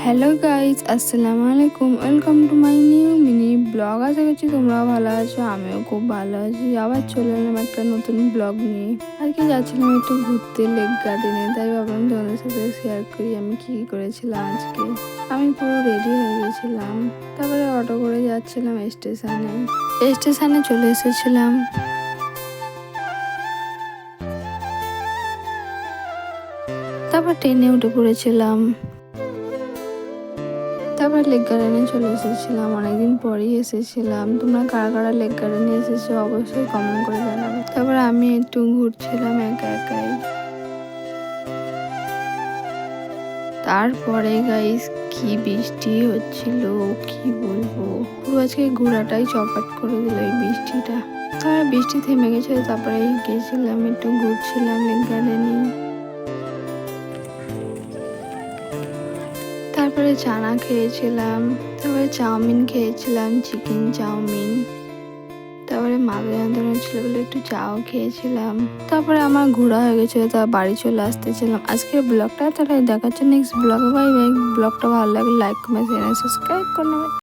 Hello guys, আসসালামু আলাইকুম। Welcome to my new mini blog. আশা করছি তোমরাও ভালো আছো, আমিও খুব ভালো আছি। আবার চলে এলাম একটা নতুন ব্লগ নিয়ে। আজকে যাচ্ছিলাম একটু ঘুরতে লেক গার্ডেনে, তাই ভাবলাম তোমাদের সাথে শেয়ার করি আমি কি করেছিলাম আজকে। আমি পুরো রেডি হয়ে গেছিলাম, তারপরে অটো করে যাচ্ছিলাম স্টেশনে চলে এসেছিলাম। তারপর ট্রেনে উঠে পড়েছিলাম। তারপর লেক গার্ডেনে চলে এসেছিলাম, অনেকদিন পরেই এসেছিলাম। তোমরা কারা কারা লেক গার্ডেনে এসেছো অবশ্যই কমেন্ট করে জানাবে। তারপর আমি একটু ঘুরছিলাম একা একাই। তারপরে গাইস কি বৃষ্টি হচ্ছিল, কি বলবো, পুরো আজকে ঘোরাটাই চপাট করে দিল এই বৃষ্টিটা। তারপরে বৃষ্টি থেমে গেছে, তারপরে গেছিলাম একটু ঘুরছিলাম লেক গার্ডেনে। তারপরে চানা খেয়েছিলাম, তারপরে চাউমিন খেয়েছিলাম, চিকেন চাউমিন। তারপরে মাথা যন্ত্রণা ছিল বলে একটু চাও খেয়েছিলাম। তারপরে আমার ঘোরা হয়ে গেছে, তা বাড়ি চলে আসতেছিলাম। আজকের ব্লগটা তাহলে দেখাচ্ছে নেক্সট ব্লগে। Bye bye. ব্লগটা ভালো লাগলে লাইক কমেন্ট শেয়ার সাবস্ক্রাইব করে নেবে।